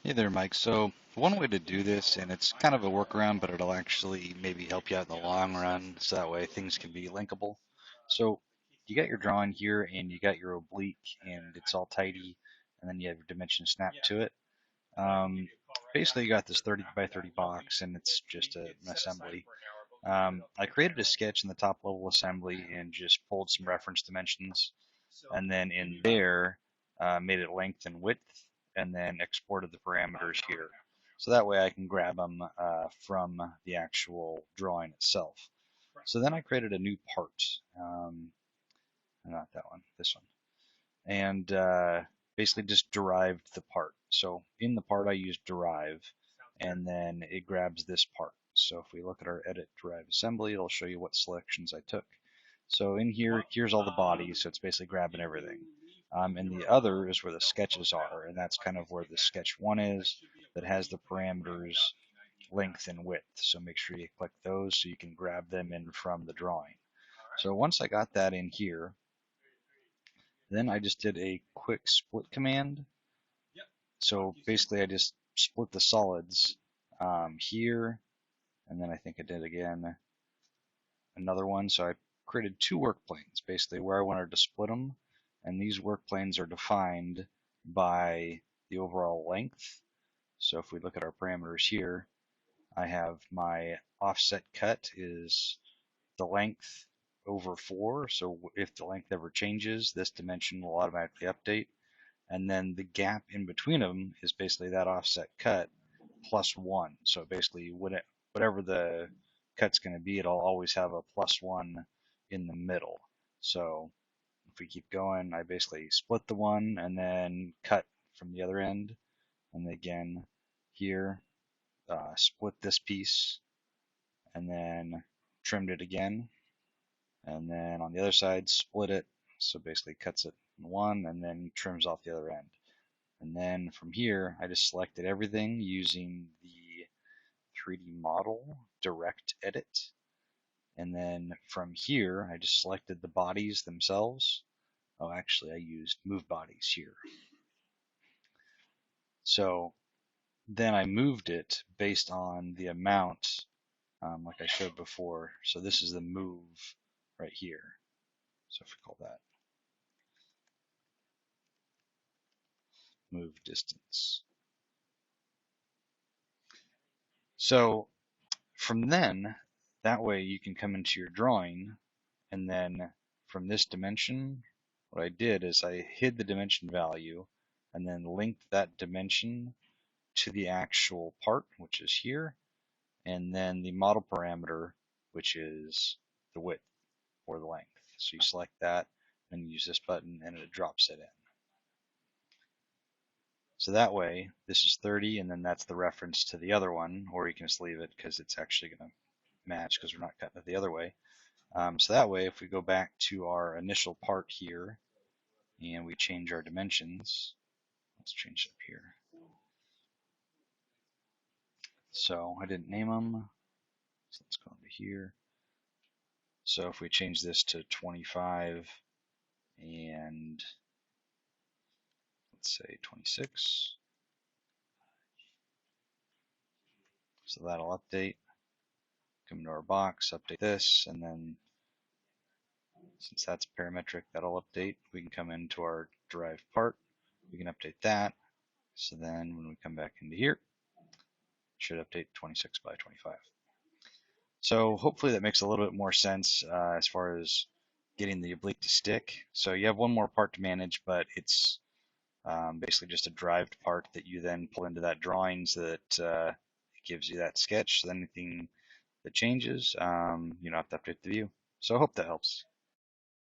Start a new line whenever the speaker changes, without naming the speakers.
Hey there, Mike. So one way to do this, and it's kind of a workaround, but it'll actually maybe help you out in the long run, so that way things can be linkable. So you got your drawing here, and you got your oblique, and it's all tidy, and then you have your dimension snap to it. Um, Basically, you got this 30 by 30 box, and it's just an assembly. I created a sketch in the top level assembly and just pulled some reference dimensions, and then in there made it length and width, and then exported the parameters here. So that way I can grab them from the actual drawing itself. So then I created a new part, not that one, this one, and basically just derived the part. So in the part I used derive, and then it grabs this part. So if we look at our edit derive assembly, it'll show you what selections I took. So in here, here's all the bodies, so it's basically grabbing everything. And the other is where the sketches are, and that's kind of where the sketch one is that has the parameters length and width. So make sure you click those so you can grab them in from the drawing. So once I got that in here, then I just did a quick split command. So basically I just split the solids here, and then I think I did again another one. So I created two work planes, basically where I wanted to split them, and these work planes are defined by the overall length. So if we look at our parameters here, I have my offset cut is the length over 4, so if the length ever changes, this dimension will automatically update. And then the gap in between them is basically that offset cut plus 1. So basically, whatever the cut's going to be, it'll always have a plus 1 in the middle. So if we keep going, I basically split the one and then cut from the other end. And again, here, split this piece and then trimmed it again. And then on the other side, split it. So basically cuts it in one and then trims off the other end. And then from here, I just selected everything using the 3D model direct edit. And then from here, I just selected the bodies themselves. Oh, actually, I used move bodies here. So then I moved it based on the amount, like I showed before. So this is the move right here. So if we call that move distance. So from then, that way you can come into your drawing, and then from this dimension, what I did is I hid the dimension value and then linked that dimension to the actual part, which is here, and then the model parameter, which is the width or the length. So you select that, and you use this button, and it drops it in. So that way, this is 30, and then that's the reference to the other one, or you can just leave it because it's actually going to match because we're not cutting it the other way. So that way, if we go back to our initial part here, and we change our dimensions, let's change it up here. So I didn't name them, so let's go into here. So if we change this to 25 and let's say 26, so that'll update. Come to our box, update this, and then since that's parametric, that'll update. We can come into our derived part, we can update that. So then when we come back into here, it should update 26 by 25. So hopefully that makes a little bit more sense as far as getting the oblique to stick. So you have one more part to manage, but it's basically just a derived part that you then pull into that drawing so that it gives you that sketch. So anything that changes, you don't have to update the view. So I hope that helps.